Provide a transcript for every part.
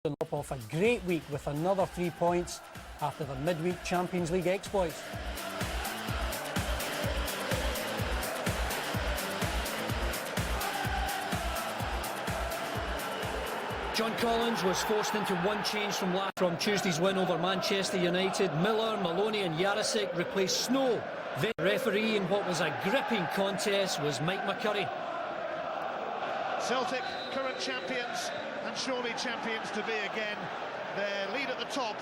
Up off a great week with another 3 points after the midweek Champions League exploits. John Collins was forced into one change from Tuesday's win over Manchester United. Miller, Maloney and Jarosik replaced Snow. The referee in what was a gripping contest was Mike McCurry. Celtic, current champions, and surely champions to be again. Their lead at the top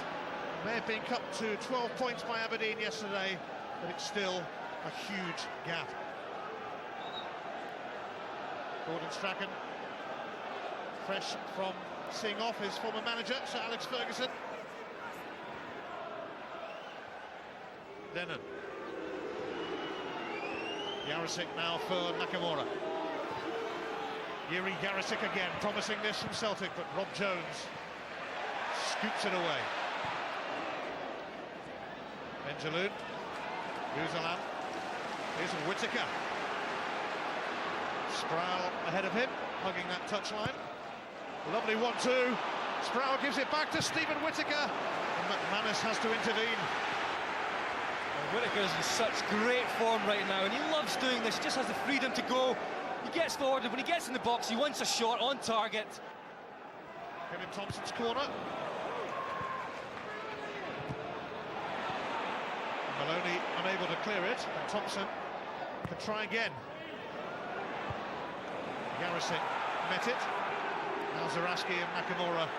may have been cut to 12 points by Aberdeen yesterday, but it's still a huge gap. Gordon Strachan, fresh from seeing off his former manager, Sir Alex Ferguson. Lennon. Jarosik now for Nakamura. Jiri Jarosik again, promising this from Celtic, but Rob Jones scoops it away. Benjaloun, Buzalan, here's Whittaker. Sproul ahead of him, hugging that touchline. Lovely 1-2. Sproul gives it back to Stephen Whittaker, and McManus has to intervene. Whittaker's in such great form right now, and he loves doing this. He just has the freedom to go. He gets forward, and when he gets in the box, he wants a shot on target. Kevin Thompson's corner. Maloney unable to clear it, and Thompson can try again. Jarosik met it. Now Zaraski and Nakamura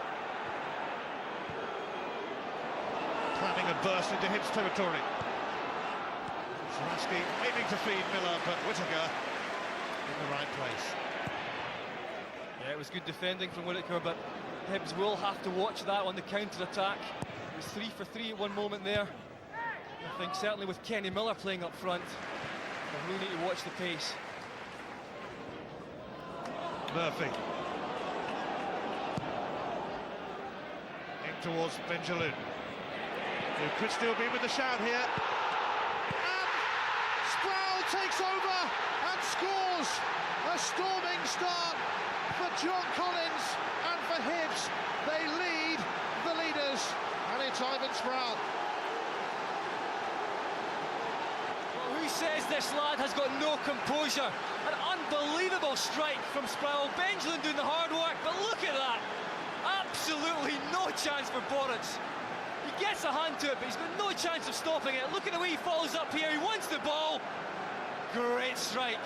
planning a burst into Hibs territory. Zaraski aiming to feed Miller, but Whittaker in the right place. Yeah, it was good defending from Whittaker, but Hibs will have to watch that on the counter-attack. It was 3 for 3 at one moment there. I think certainly with Kenny Miller playing up front, they really need to watch the pace. Murphy. In towards Benjaloun, who could still be with the shout here. And Sproul takes over and scores! A storming start for John Collins and for Hibs. They lead the leaders, and it's Ivan Sproul. Well, who says this lad has got no composure? An unbelievable strike from Sproul. Benjaloun doing the hard work, but look at that! Absolutely no chance for Boris. He gets a hand to it, but he's got no chance of stopping it. Look at the way he follows up here. He wants the ball. Great strike.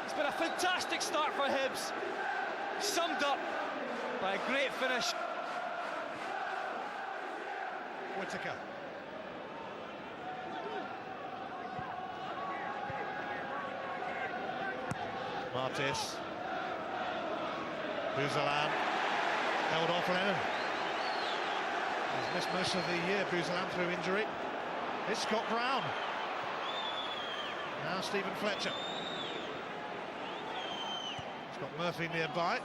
It's been a fantastic start for Hibs, summed up by a great finish. Whittaker. Martis. Buzalan held off Lennon. He's missed most of the year, Buzalan, through injury. It's Scott Brown. Now Stephen Fletcher. He's got Murphy nearby.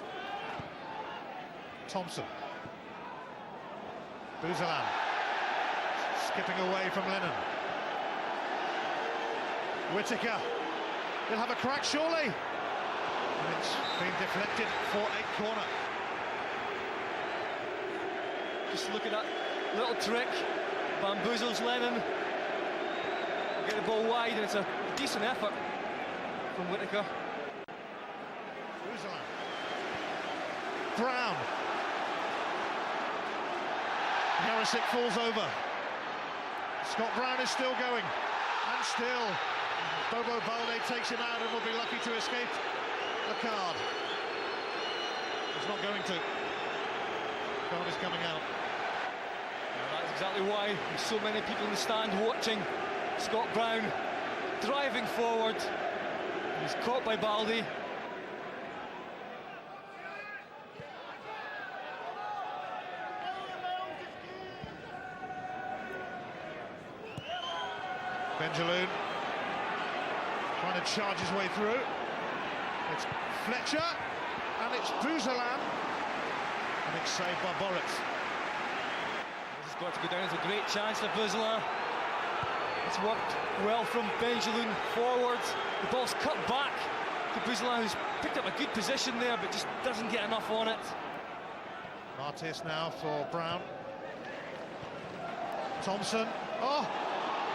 Thompson. Buzalan. Skipping away from Lennon. Whittaker. He'll have a crack, surely. And it's been deflected for a corner. Just look at that little trick. Bamboozles Lennon. Get the ball wide, and it's a decent effort from Whittaker. Buzalan. Brown. Jarosik falls over. Scott Brown is still going. And still, Bobo Balde takes him out and will be lucky to escape the card. He's not going to. Card is coming out. That's exactly why there's so many people in the stand watching Scott Brown driving forward. He's caught by Balde. Benjaloun trying to charge his way through. It's Fletcher, and it's Buzalan, and it's saved by Boris. This has got to go down as a great chance for Buzalan. It's worked well from Benjaloun forwards. The ball's cut back to Buzalan, who's picked up a good position there, but just doesn't get enough on it. Martis now for Brown. Thompson. Oh,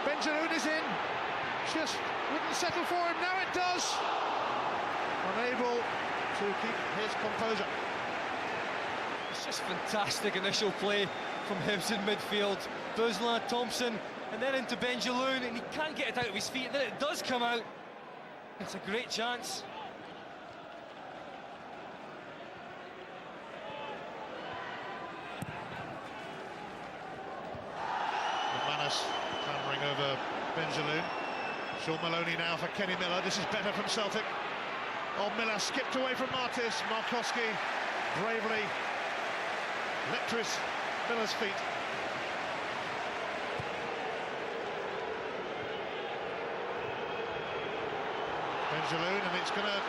Benjaloun is in. Just wouldn't settle for him. Now it does. Unable to keep his composure. It's just fantastic initial play from Hibs in midfield. Buzlan, Thompson, and then into Benjaloun, and he can't get it out of his feet, and then it does come out. It's a great chance. Manus clambering over Benjaloun. Sean Maloney now for Kenny Miller. This is better from Celtic. Oh, Miller skipped away from Martis. Markowski bravely leapt to Miller's feet. Benjaloun, and it's going to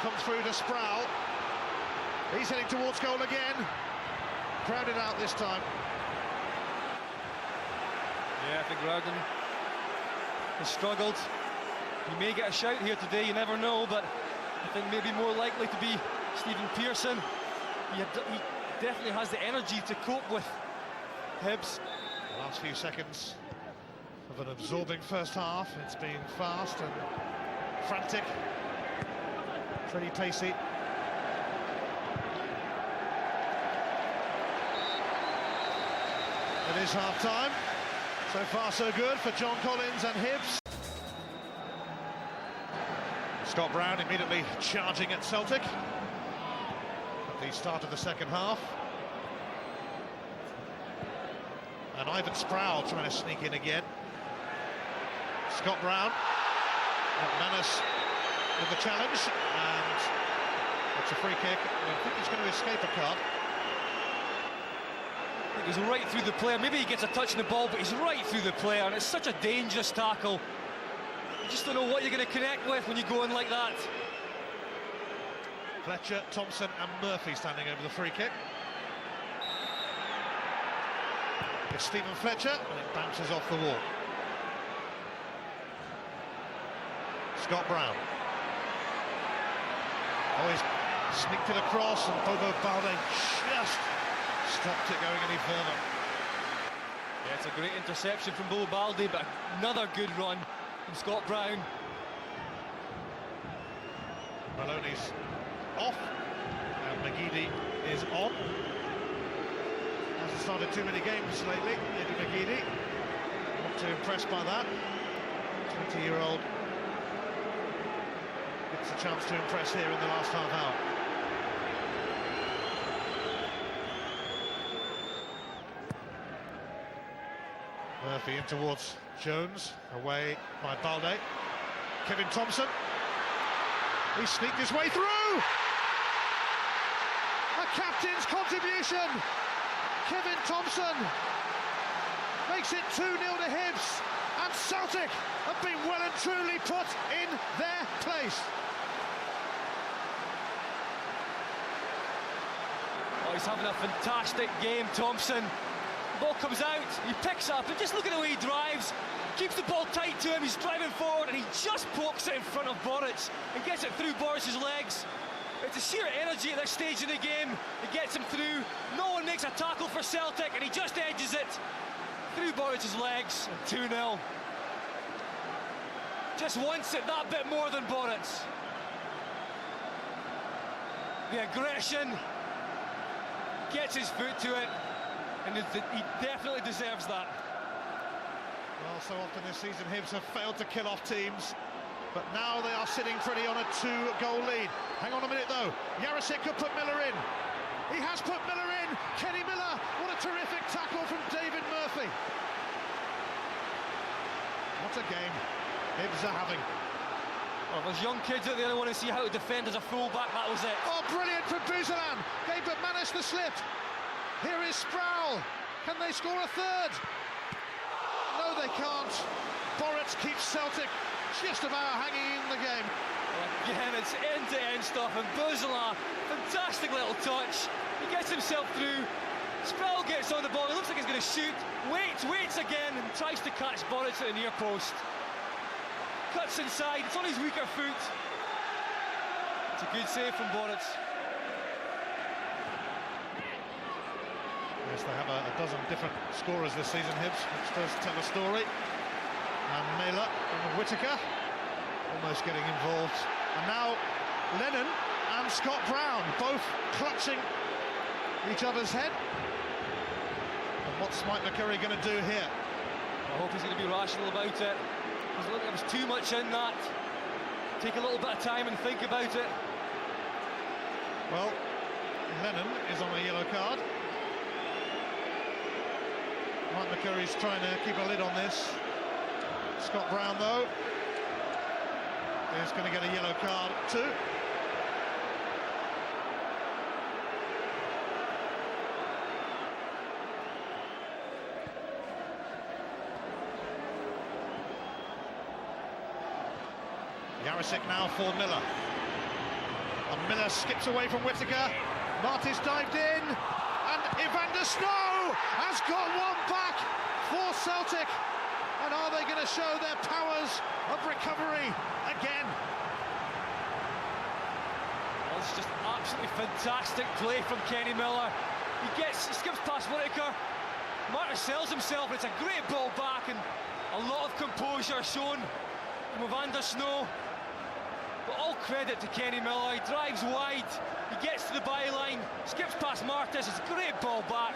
come through to Sproul. He's heading towards goal again. Crowded out this time. Yeah, I think Rowden has struggled. He may get a shout here today, you never know, but I think maybe more likely to be Stephen Pearson. He definitely has the energy to cope with Hibs. The last few seconds of an absorbing first half. It's been fast and frantic, pretty pacey. It is half-time. So far so good for John Collins and Hibs. Scott Brown immediately charging at Celtic at the start of the second half. And Ivan Sproul trying to sneak in again. Scott Brown. Manus with the challenge, and it's a free kick. I think he's going to escape a card. He goes right through the player. Maybe he gets a touch on the ball, but he's right through the player, and it's such a dangerous tackle. You just don't know what you're going to connect with when you go in like that. Fletcher, Thompson and Murphy standing over the free kick. It's Stephen Fletcher, and it bounces off the wall. Scott Brown. Oh, he's sneaked it across, and Bobo Balde just stopped it going any further. Yeah, it's a great interception from Bobo Balde, but another good run from Scott Brown. Maloney's off, and McGeady is on. Hasn't started too many games lately, Eddie McGeady. Not too impressed by that. 20-year-old gets a chance to impress here in the last half hour. Murphy in towards Jones, away by Balde. Kevin Thompson. He sneaked his way through! A captain's contribution! Kevin Thompson makes it 2-0 to Hibs, and Celtic have been well and truly put in their place. Oh, he's having a fantastic game, Thompson. The ball comes out, he picks up, and just look at the way he drives. Keeps the ball tight to him, he's driving forward, and he just pokes it in front of Boric and gets it through Boric's legs. It's a sheer energy at this stage of the game. It gets him through. No one makes a tackle for Celtic, and he just edges it through Boric's legs. 2-0. Just wants it that bit more than Boric. The aggression, gets his foot to it, and he definitely deserves that. Well, so often this season Hibs have failed to kill off teams, but now they are sitting pretty on a 2-goal lead. Hang on a minute though, Jarosik could put Miller in. He has put Miller in. Kenny Miller, what a terrific tackle from David Murphy. What a game Hibs are having. Oh, there's young kids out there that want to see how to defend as a full-back. That was it. Oh, brilliant from Buzlan. Gave McManus the slip. Here is Sproul. Can they score a third? No, they can't. Boric keeps Celtic just about hanging in the game. Again, it's end-to-end stuff, and Buzlan, fantastic little touch. He gets himself through. Sproul gets on the ball. It looks like he's going to shoot. Waits again, and tries to catch Boric at the near post. Cuts inside. It's on his weaker foot. It's a good save from Boric. Yes, they have a dozen different scorers this season, Hibs, which does tell a story. And Naylor and Whittaker almost getting involved. And now Lennon and Scott Brown both clutching each other's head. And what's Mike McCurry going to do here? I hope he's going to be rational about it. There was too much in that. Take a little bit of time and think about it. Well, Lennon is on a yellow card. Mike McCurry's trying to keep a lid on this. Scott Brown, though, is going to get a yellow card too. Yarasek now for Miller. And Miller skips away from Whittaker. Martis dived in, and Evander Snow has got one back for Celtic. And are they going to show their powers of recovery again? Well, it's just absolutely fantastic play from Kenny Miller. He skips past Whittaker. Martis sells himself, and it's a great ball back, and a lot of composure shown from Evander Snow. But all credit to Kenny Miller. He drives wide, he gets to the byline, skips past Martis. It's a great ball back.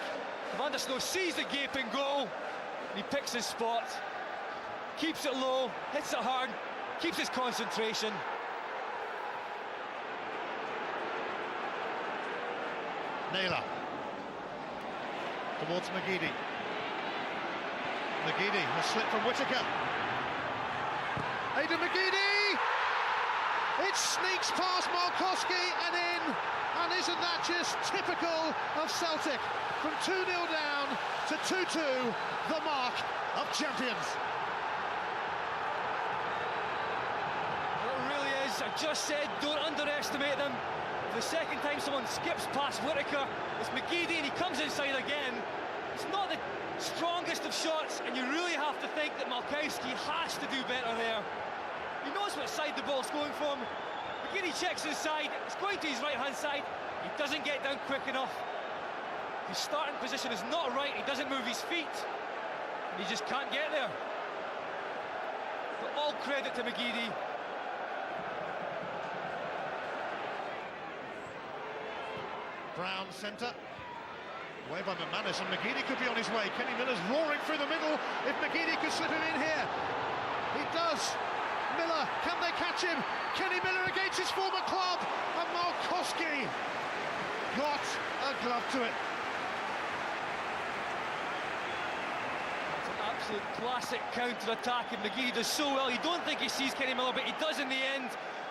Evander Snow sees the gaping goal, and he picks his spot, keeps it low, hits it hard, keeps his concentration. Naylor towards McGeady. McGeady has slipped from Whittaker. Aidan McGeady! It sneaks past Malkowski and in, and isn't that just typical of Celtic? From 2-0 down to 2-2, the mark of champions. Well, it really is. I just said don't underestimate them. The second time someone skips past Whittaker, it's McGeady and he comes inside again. It's not the strongest of shots, and you really have to think that Malkowski has to do better there. He knows what side the ball's going from. McGeady checks inside, it's going to his right-hand side. He doesn't get down quick enough. His starting position is not right, he doesn't move his feet. And he just can't get there. But all credit to McGeady. Brown centre. Away by McManus, and McGeady could be on his way. Kenny Miller's roaring through the middle. If McGeady could slip him in here. He does. Miller, can they catch him? Kenny Miller against his former club, and Malkowski got a glove to it. It's an absolute classic counter-attack, and McGeady does so well. You don't think he sees Kenny Miller, but he does in the end.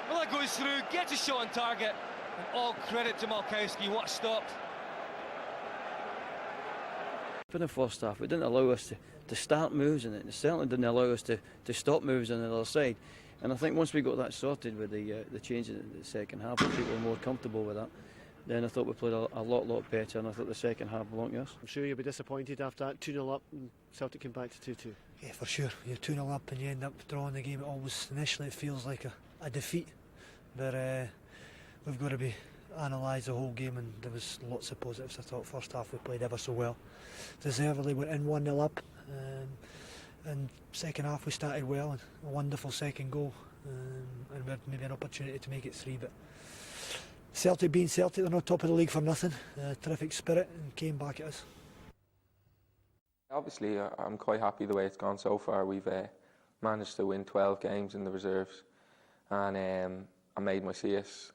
Miller goes through, gets a shot on target, and all credit to Malkowski. What a stop. In the first half, it didn't allow us to start moves, and it certainly didn't allow us to stop moves on the other side. And I think once we got that sorted with the change in the second half, people were more comfortable with that. Then I thought we played a lot better, and I thought the second half belonged to us. I'm sure you'll be disappointed after that 2-0 up and Celtic came back to 2-2. Yeah, for sure. You're 2-0 up and you end up drawing the game. It always, initially, it feels like a defeat. But we've got to analyse the whole game, and there was lots of positives. I thought first half we played ever so well. Deservedly went in 1-0 up, and second half we started well, and a wonderful second goal, and we had maybe an opportunity to make it 3, but Celtic being Celtic, they're not top of the league for nothing. Terrific spirit, and came back at us. Obviously, I'm quite happy the way it's gone so far. We've managed to win 12 games in the reserves, and I made my CIS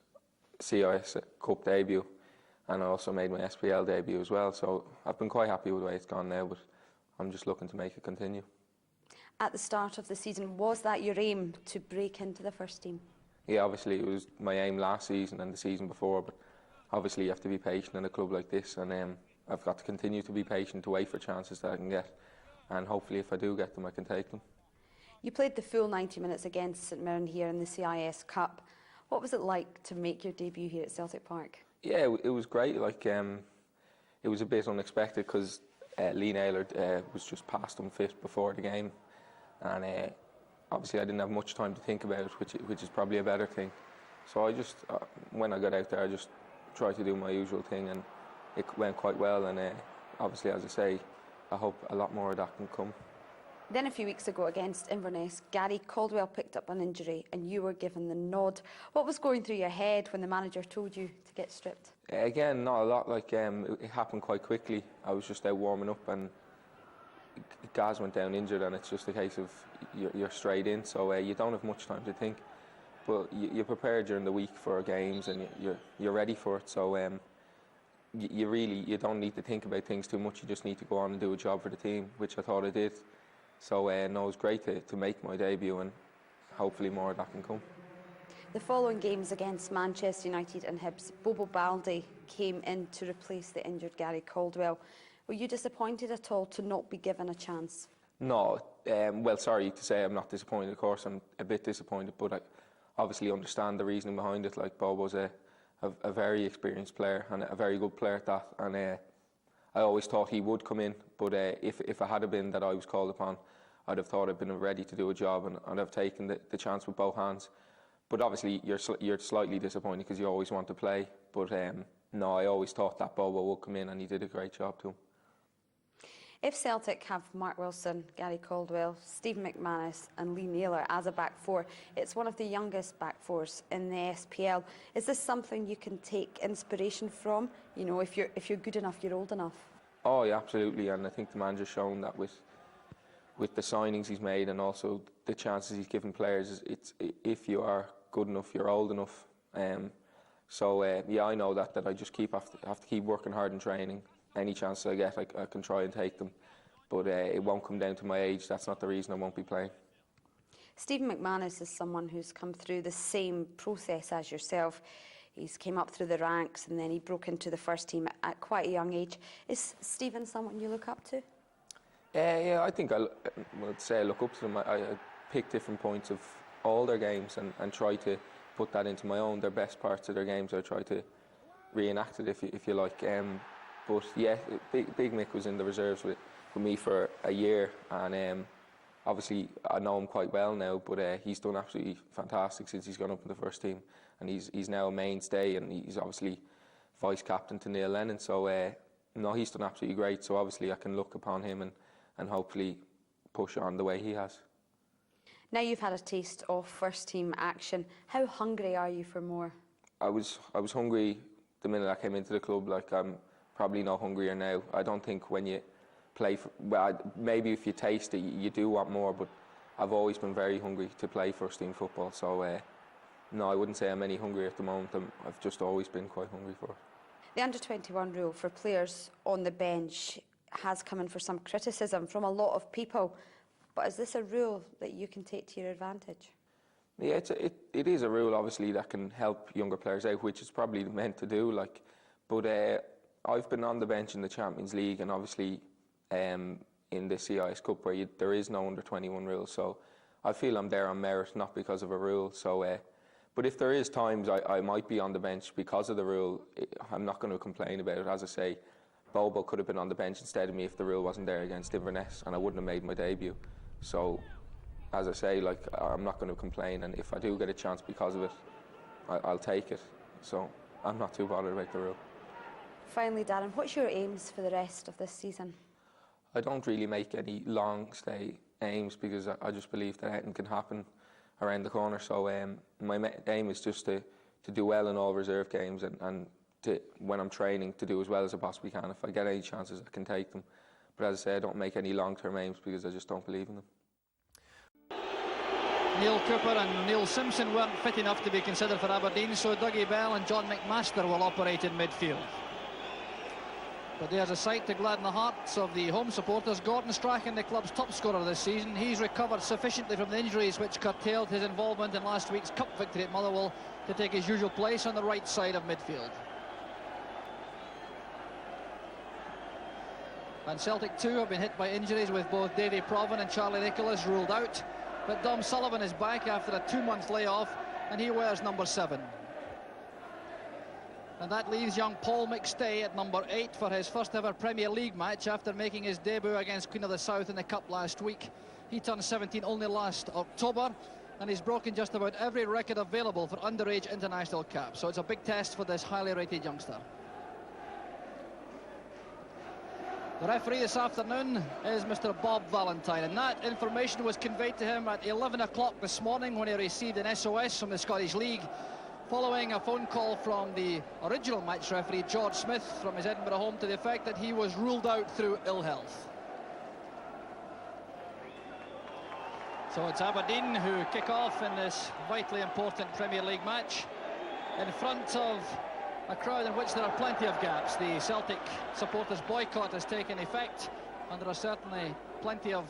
Cup debut, and I also made my SPL debut as well. So I've been quite happy with the way it's gone now, but I'm just looking to make it continue. At the start of the season, was that your aim, to break into the first team? Yeah, obviously it was my aim last season and the season before, but obviously you have to be patient in a club like this, and I've got to continue to be patient to wait for chances that I can get, and hopefully if I do get them I can take them. You played the full 90 minutes against St Mirren here in the CIS Cup. What was it like to make your debut here at Celtic Park? Yeah, it was great. Like it was a bit unexpected because Lee Naylor was just past unfit before the game, and obviously I didn't have much time to think about it, which is probably a better thing. So I just, when I got out there, I just tried to do my usual thing, and it went quite well. And obviously, as I say, I hope a lot more of that can come. Then a few weeks ago against Inverness, Gary Caldwell picked up an injury and you were given the nod. What was going through your head when the manager told you to get stripped? Again, not a lot. Like it happened quite quickly. I was just out warming up and Gaz went down injured, and it's just a case of you're straight in. So you don't have much time to think. But you prepare during the week for games and you're ready for it. So you don't need to think about things too much. You just need to go on and do a job for the team, which I thought I did. So no, it was great to make my debut, and hopefully more of that can come. The following games against Manchester United and Hibs, Bobo Baldi came in to replace the injured Gary Caldwell. Were you disappointed at all to not be given a chance? No, well, sorry to say I'm not disappointed. Of course, I'm a bit disappointed, but I obviously understand the reasoning behind it. Like, Bobo's a very experienced player and a very good player at that, and I always thought he would come in, but if it had been that I was called upon, I'd have thought I'd been ready to do a job, and I'd have taken the chance with both hands. But obviously you're slightly disappointed because you always want to play, but no, I always thought that Bobo would come in, and he did a great job too. If Celtic have Mark Wilson, Gary Caldwell, Stephen McManus and Lee Naylor as a back four, it's one of the youngest back fours in the SPL. Is this something you can take inspiration from? You know, if you're good enough, you're old enough. Oh yeah, absolutely, and I think the manager's shown that with the signings he's made and also the chances he's given players. It's if you are good enough, you're old enough. So yeah, I know that I just have to keep working hard in training. Any chance I get, I can try and take them. But it won't come down to my age. That's not the reason I won't be playing. Stephen McManus is someone who's come through the same process as yourself. He's came up through the ranks and then he broke into the first team at quite a young age. Is Stephen someone you look up to? Yeah, I think I'd say I look up to them. I pick different points of all their games and try to put that into my own. Their best parts of their games, I try to reenact it, if you like. But yeah, Big Mick was in the reserves with me for a year, and obviously I know him quite well now, but he's done absolutely fantastic since he's gone up in the first team, and he's now a mainstay, and he's obviously vice captain to Neil Lennon. So no, he's done absolutely great. So obviously I can look upon him and hopefully push on the way he has. Now you've had a taste of first team action. How hungry are you for more? I was hungry the minute I came into the club. Like, I'm probably no hungrier now. I don't think when you play maybe if you taste it, you do want more, but I've always been very hungry to play first team football. So no, I wouldn't say I'm any hungrier at the moment. I've just always been quite hungry for it. The under-21 rule for players on the bench has come in for some criticism from a lot of people. But is this a rule that you can take to your advantage? Yeah, it is a rule, obviously, that can help younger players out, which is probably meant to do. Like, but I've been on the bench in the Champions League and obviously in the CIS Cup where there is no under-21 rule. So I feel I'm there on merit, not because of a rule. So, but if there is times I might be on the bench because of the rule, I'm not going to complain about it. As I say, Bobo could have been on the bench instead of me if the rule wasn't there against Inverness, and I wouldn't have made my debut. So, as I say, like, I'm not going to complain, and if I do get a chance because of it, I'll take it. So I'm not too bothered about the rule. Finally, Darren, what's your aims for the rest of this season? I don't really make any long-stay aims because I just believe that anything can happen around the corner. So my aim is just to do well in all reserve games and when I'm training, to do as well as I possibly can. If I get any chances, I can take them. But as I say, I don't make any long-term aims because I just don't believe in them. Neil Cooper and Neil Simpson weren't fit enough to be considered for Aberdeen, so Dougie Bell and John McMaster will operate in midfield. But there's a sight to gladden the hearts of the home supporters. Gordon Strachan, the club's top scorer this season. He's recovered sufficiently from the injuries which curtailed his involvement in last week's cup victory at Motherwell to take his usual place on the right side of midfield. And Celtic too have been hit by injuries, with both Davy Provan and Charlie Nicholas ruled out. But Dom Sullivan is back after a 2-month layoff, and he wears number 7. And that leaves young Paul McStay at number 8 for his first ever Premier League match after making his debut against Queen of the South in the Cup last week. He turned 17 only last October, and he's broken just about every record available for underage international caps. So it's a big test for this highly rated youngster. The referee this afternoon is Mr. Bob Valentine, and that information was conveyed to him at 11 o'clock this morning when he received an SOS from the Scottish League following a phone call from the original match referee, George Smith, from his Edinburgh home to the effect that he was ruled out through ill health. So it's Aberdeen who kick off in this vitally important Premier League match in front of a crowd in which there are plenty of gaps. The Celtic supporters boycott has taken effect, and there are certainly plenty of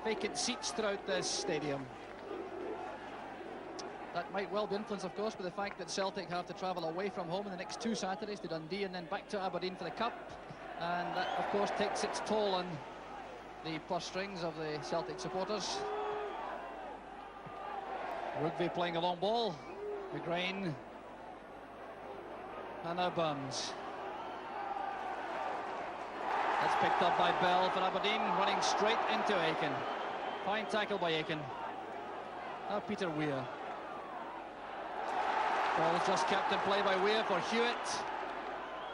vacant seats throughout this stadium. That might well be influenced, of course, by the fact that Celtic have to travel away from home in the next 2 Saturdays to Dundee and then back to Aberdeen for the Cup, and that of course takes its toll on the purse strings of the Celtic supporters. Rugby playing a long ball. McGrain. And now Burns. That's picked up by Bell for Aberdeen, running straight into Aiken. Fine tackle by Aiken. Now Peter Weir. Ball just kept in play by Weir for Hewitt.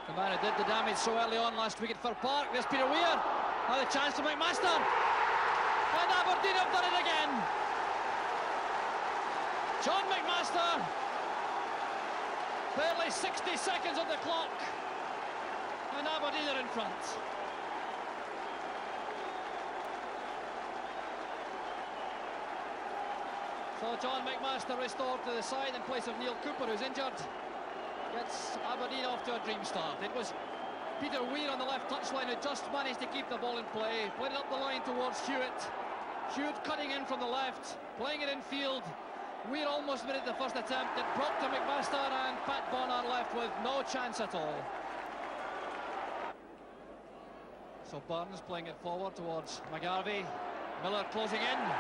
The man who did the damage so early on last week at Fir Park. There's Peter Weir. Now the chance for McMaster. And Aberdeen have done it again. John McMaster. Barely 60 seconds on the clock, and Aberdeen are in front. So John McMaster restored to the side in place of Neil Cooper, who's injured. Gets Aberdeen off to a dream start. It was Peter Weir on the left touchline who just managed to keep the ball in play. Played it up the line towards Hewitt. Hewitt cutting in from the left, playing it in field. Weir almost made it the first attempt. It broke to McMaster, and Pat Bonner left with no chance at all. So Burns playing it forward towards McGarvey. Miller closing in.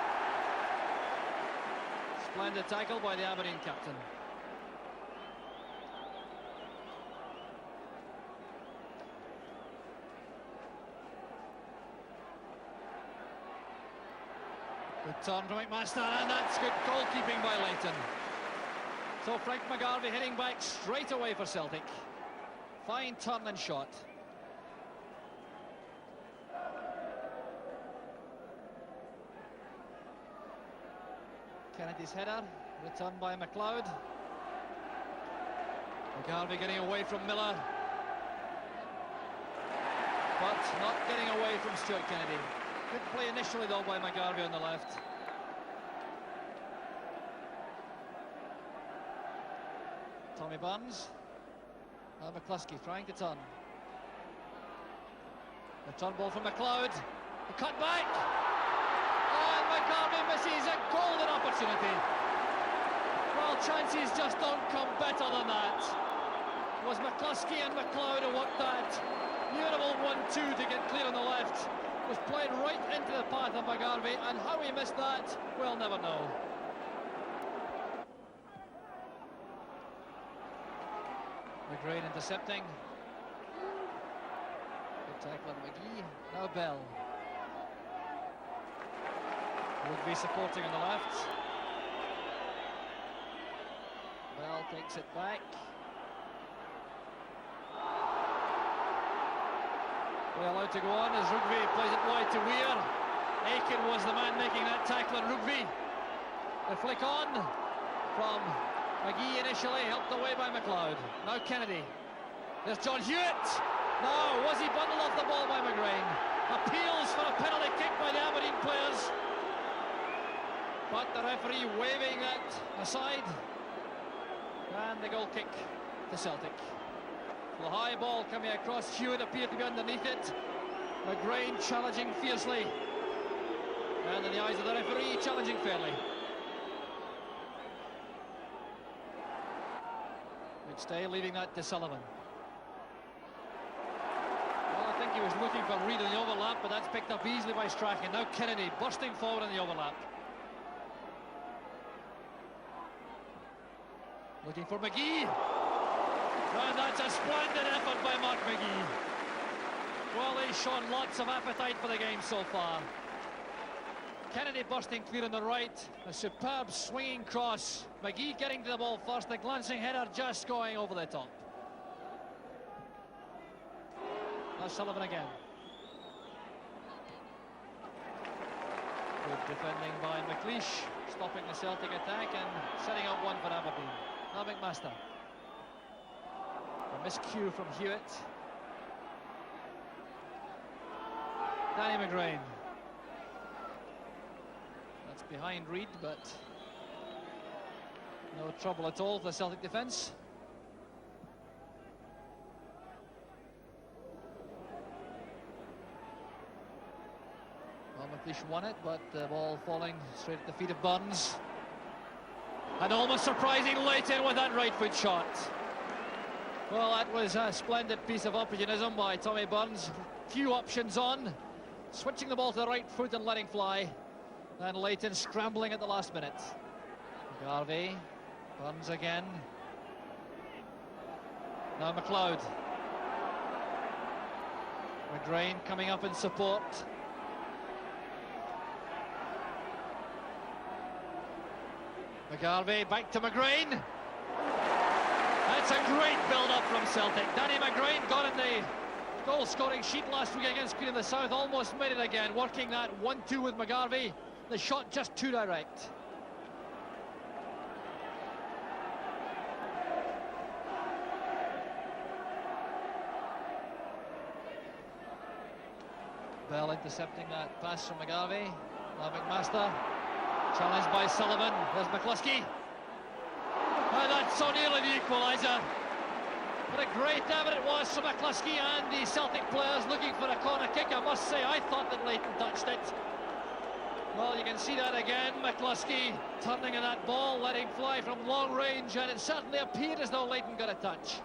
Splendid tackle by the Aberdeen captain. Good turn from McMaster, and that's good goalkeeping by Leighton. So Frank McGarvey heading back straight away for Celtic. Fine turn and shot. Kennedy's header, returned by McLeod. McGarvey getting away from Miller, but not getting away from Stuart Kennedy. Good play initially though by McGarvey on the left. Tommy Burns. Now McCluskey trying to turn. The turn ball from McLeod. The cut back. And McGarvey misses a golden opportunity. Well, chances just don't come better than that. It was McCluskey and McLeod who worked that beautiful 1-2 to get clear on the left. Was played right into the path of McGarvey, and how he missed that, we'll never know. McGrain intercepting. Good tackle on McGee. Now Bell. Rugby supporting on the left. Bell takes it back. Play allowed to go on as Rugby plays it wide to Weir. Aiken was the man making that tackle on Rugby. The flick on from McGee initially, helped away by McLeod. Now Kennedy. There's John Hewitt. Now, was he bundled off the ball by McGrain? Appeals for a penalty kick by the Aberdeen players. But the referee waving that aside. And the goal kick to Celtic. The high ball coming across. Hewitt appeared to be underneath it. McGrain challenging fiercely. And in the eyes of the referee, challenging fairly. McStay leaving that to Sullivan. Well, I think he was looking for Reid in the overlap, but that's picked up easily by Strachan. Now Kennedy bursting forward in the overlap. Looking for McGee. And that's a splendid effort by Mark McGee. Well, he's shown lots of appetite for the game so far. Kennedy bursting clear on the right. A superb swinging cross. McGee getting to the ball first. The glancing header just going over the top. Now Sullivan again. Good defending by McLeish, stopping the Celtic attack and setting up one for Aberdeen. Now McMaster. A miscue from Hewitt. Danny McGrain. That's behind Reid, but no trouble at all for the Celtic defence. Well, McLeish won it, but the ball falling straight at the feet of Burns. And almost surprising Leighton with that right foot shot. Well, that was a splendid piece of opportunism by Tommy Burns. Few options on, switching the ball to the right foot and letting fly. And Leighton scrambling at the last minute. Garvey, Burns again. Now McLeod. McGrain coming up in support. McGarvey back to McGrain. That's a great build-up from Celtic. Danny McGrain got in the goal-scoring sheet last week against Queen of the South, almost made it again, working that 1-2 with McGarvey. The shot just too direct. Bell intercepting that pass from McGarvey. Now McMaster, challenged by Sullivan. There's McCluskey. And that's so nearly the equaliser. What a great effort it was from McCluskey and the Celtic players looking for a corner kick. I must say, I thought that Leighton touched it. Well, you can see that again. McCluskey turning in that ball, letting fly from long range, and it certainly appeared as though Leighton got a touch.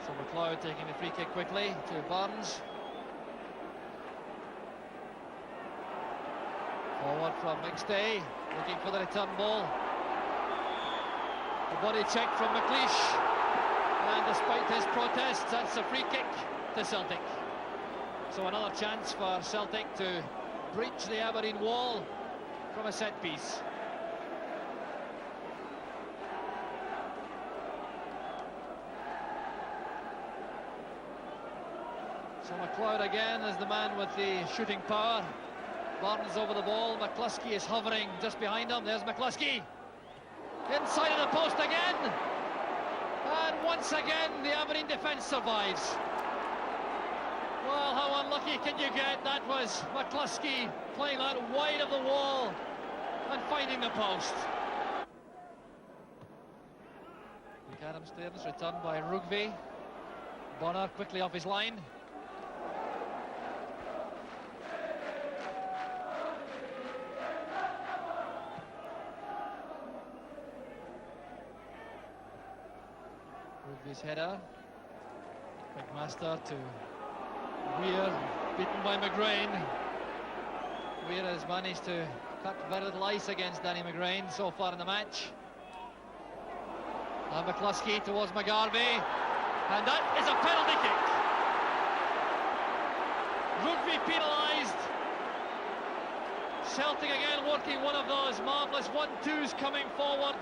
So McLeod taking the free kick quickly to Burns. Forward from McStay, looking for the return ball. The body check from McLeish. And despite his protests, that's a free kick to Celtic. So another chance for Celtic to breach the Aberdeen wall from a set piece. So McLeod again is the man with the shooting power. Burns over the ball. McCluskey is hovering just behind him. There's McCluskey. Inside of the post again. And once again, the Aberdeen defence survives. Well, how unlucky can you get? That was McCluskey playing that wide of the wall and finding the post. McAdams clearance returned by Rugby. Bonner quickly off his line. Rugby's header. McMaster to Weir, beaten by McGrain. Weir has managed to cut very little ice against Danny McGrain so far in the match. And McCluskey towards McGarvey, and that is a penalty kick. Rugby penalised. Celtic again working one of those marvellous 1-2s coming forward.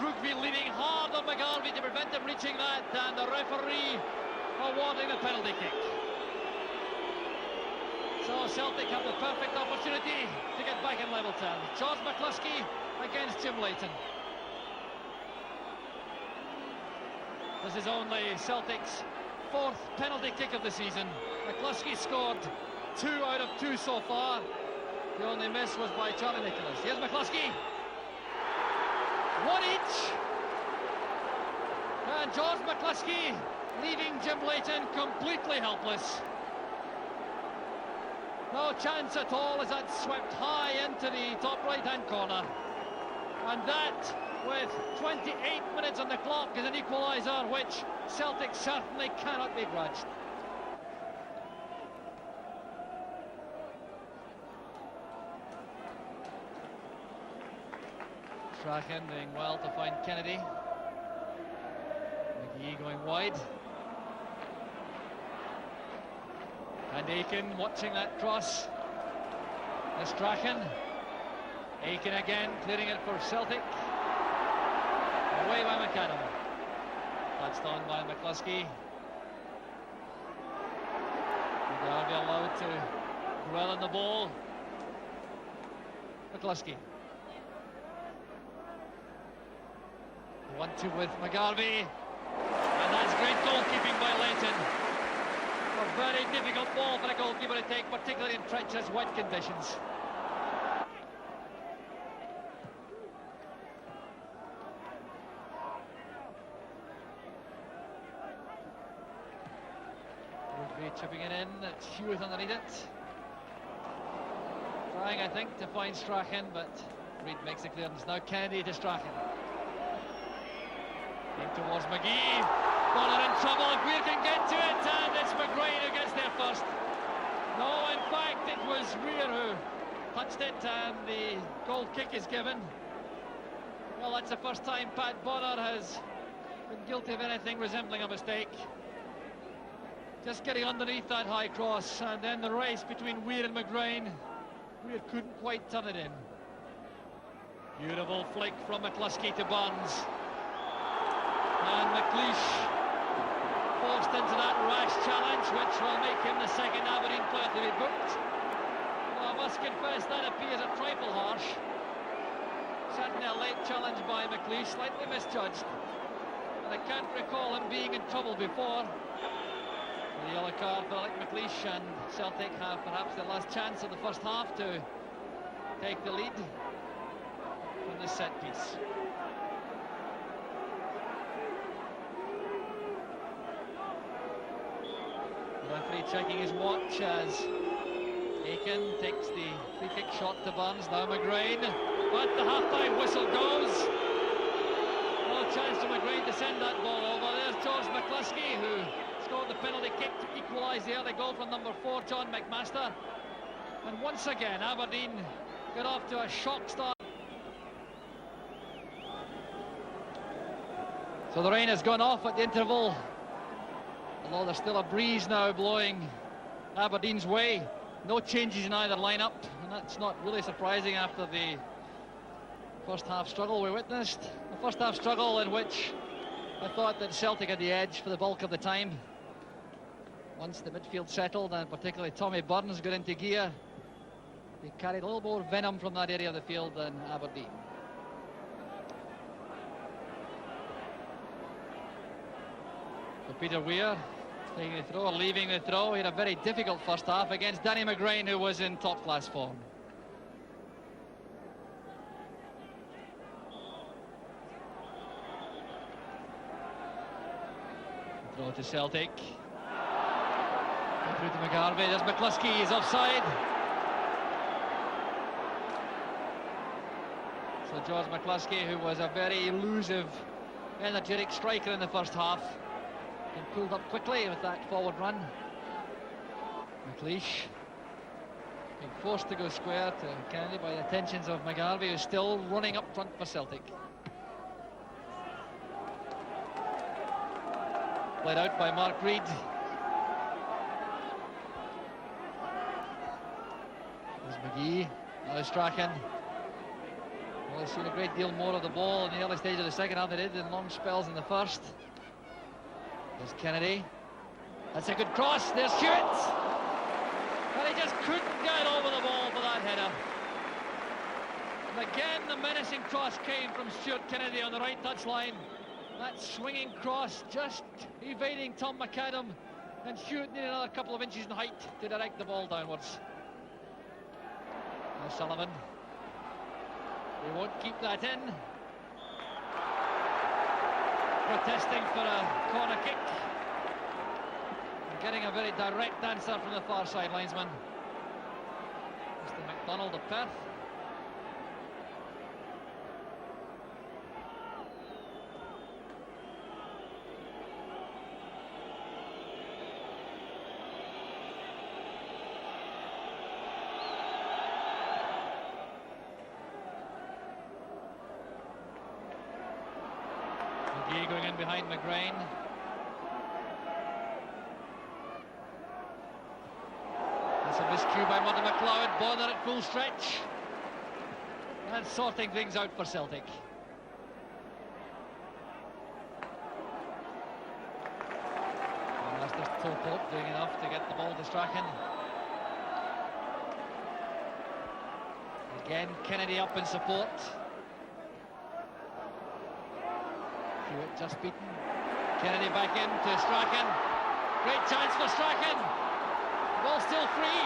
Rugby leaning hard on McGarvey to prevent him reaching that, and the referee awarding the penalty kick. So Celtic have the perfect opportunity to get back in level terms. George McCluskey against Jim Leighton. This is only Celtic's fourth penalty kick of the season. McCluskey scored 2 out of 2 so far. The only miss was by Charlie Nicholas. Here's McCluskey. 1 each. And George McCluskey leaving Jim Leighton completely helpless. No chance at all as that swept high into the top right-hand corner. And that, with 28 minutes on the clock, is an equaliser which Celtic certainly cannot be grudged. Strachan doing well to find Kennedy. McGee going wide. And Aiken watching that cross. There's Strachan. Aiken again, clearing it for Celtic. Away by McAdam. Touched on by McCluskey. McGarvey allowed to dwell on the ball. McCluskey. 1-2 with McGarvey. And that's great goalkeeping by Leighton. A very difficult ball for a goalkeeper to take, particularly in treacherous wet conditions. Woodbury chipping it in, it's Hewitt underneath it. Trying, I think, to find Strachan, but Reid makes the clearance. Now Kennedy to Strachan. In towards McGee. Bonner in trouble. Greer can get to it, and it's McGrain who gets there first. No, in fact, it was Weir who touched it, and the goal kick is given. Well, that's the first time Pat Bonner has been guilty of anything resembling a mistake. Just getting underneath that high cross, and then the race between Weir and McGrain. Weir couldn't quite turn it in. Beautiful flick from McCluskey to Barnes. And McLeish forced into that rash challenge, which will make him the second Aberdeen player to be booked. Well, I must confess that appears a trifle harsh. Certainly a late challenge by McLeish, slightly misjudged. And I can't recall him being in trouble before. The yellow card for Alec McLeish, and Celtic have perhaps the last chance of the first half to take the lead from this set piece. The referee checking his watch as Aiken takes the free kick shot to Barnes. Now McGrain, but the half-time whistle goes. No chance for McGrain to send that ball over. There's George McCluskey, who scored the penalty kick to equalise the early goal from number 4, John McMaster. And once again, Aberdeen got off to a shock start. So the rain has gone off at the interval, although there's still a breeze now blowing Aberdeen's way. No changes in either lineup, and that's not really surprising after the first half struggle we witnessed. The first half struggle in which I thought that Celtic had the edge for the bulk of the time. Once the midfield settled, and particularly Tommy Burns got into gear, they carried a little more venom from that area of the field than Aberdeen. So Peter Weir taking the throw, or leaving the throw. He had a very difficult first half against Danny McGrain, who was in top-class form. Throw to Celtic. Through to McGarvey. There's McCluskey. He's offside. So George McCluskey, who was a very elusive, energetic striker in the first half, and pulled up quickly with that forward run. McLeish being forced to go square to Kennedy by the attentions of McGarvey, who's still running up front for Celtic. Played out by Mark Reid. There's McGee. Now Strachan. Well, they've seen a great deal more of the ball in the early stage of the second half than they did in long spells in the first. There's Kennedy. That's a good cross. There's Hewitt. And he just couldn't get over the ball for that header. And again, the menacing cross came from Stuart Kennedy on the right touchline. That swinging cross just evading Tom McAdam, and Hewitt needed another couple of inches in height to direct the ball downwards. Now Sullivan. He won't keep that in. Protesting for a corner kick. And getting a very direct answer from the far side linesman, Mr. McDonald of Perth. McGee going in behind McGrain. That's a miscue by Monty McLeod. Bonner at full stretch. And sorting things out for Celtic. Mitchell Pope doing enough to get the ball to Strachan. Again, Kennedy up in support. Hewitt just beaten. Kennedy back in to Strachan. Great chance for Strachan. Ball still free.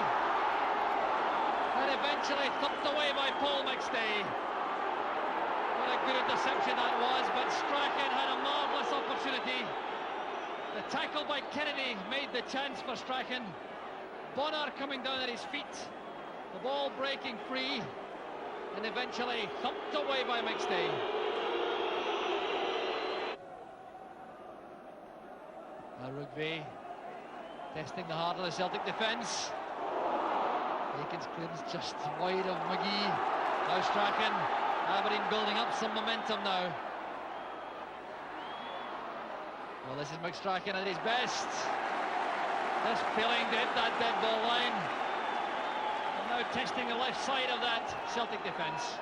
And eventually thumped away by Paul McStay. What a good interception that was, but Strachan had a marvellous opportunity. The tackle by Kennedy made the chance for Strachan. Bonner coming down at his feet. The ball breaking free. And eventually thumped away by McStay. Now Rugby testing the heart of the Celtic defence. Aiken's clearance just wide of McGee. Now Strachan. Aberdeen building up some momentum now. Well, this is McStrachan at his best. Just failing to hit that dead ball line. And now testing the left side of that Celtic defence.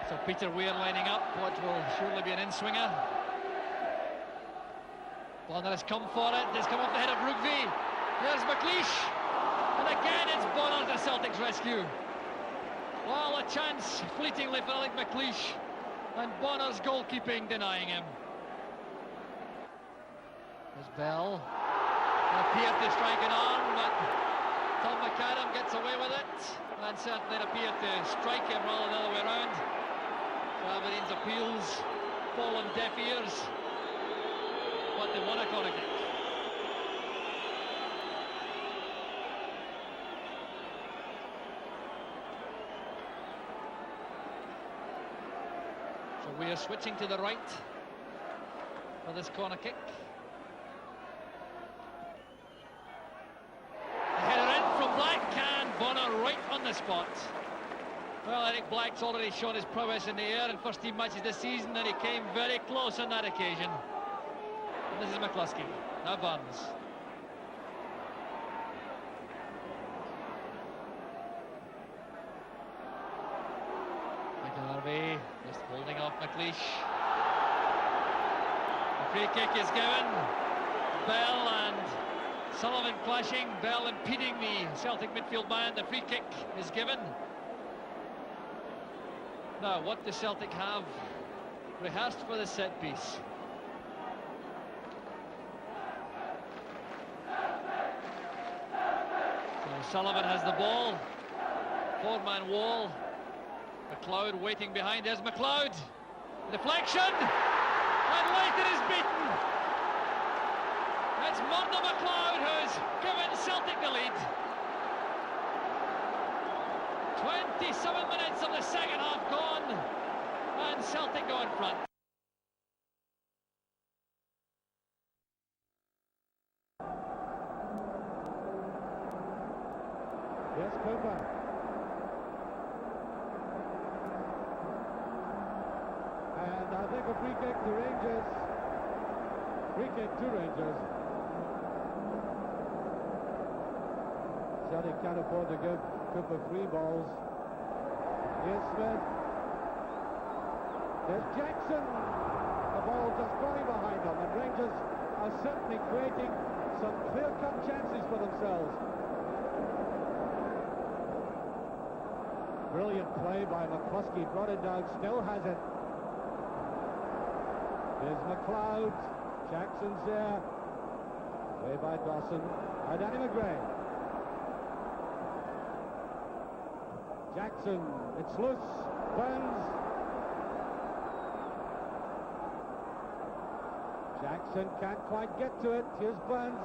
So Peter Weir lining up what will surely be an in-swinger. Bonner has come for it. It's come off the head of Rugby. There's McLeish. And again it's Bonner to Celtic's rescue. Well, a chance fleetingly for Alec McLeish. And Bonner's goalkeeping denying him. There's Bell. Appeared to strike an arm, but Tom McAdam gets away with it. And certainly it appeared to strike him rather than the other way around. So Aberdeen's appeals fall on deaf ears. But they won a corner kick. So we are switching to the right for this corner kick. The header in from Black, and Bonner right on the spot. Well, Eric Black's already shown his prowess in the air in first team matches this season, and he came very close on that occasion. This is McCluskey. Now Barnes. McGarvey just holding off McLeish. The free kick is given. Bell and Sullivan clashing. Bell impeding the Celtic midfield man. The free kick is given. Now, what does Celtic have rehearsed for the set piece? Sullivan has the ball. Four-man wall. McLeod waiting behind. There's McLeod. Deflection. And Leighton is beaten. It's Murdo McLeod who's given Celtic the lead. 27 minutes of the second half gone. And Celtic go in front. Yes, Cooper. And I think a free kick to Rangers. Free kick to Rangers. Celtic can't afford to give Cooper free balls. Here's Smith. There's Jackson. The ball just going behind them, and Rangers are certainly creating some clear-cut chances for themselves. Brilliant play by McCluskey, brought it down, still has it. There's McLeod, Jackson's there. Way by Dawson, by Danny McGray. Jackson, it's loose, Burns. Jackson can't quite get to it, here's Burns.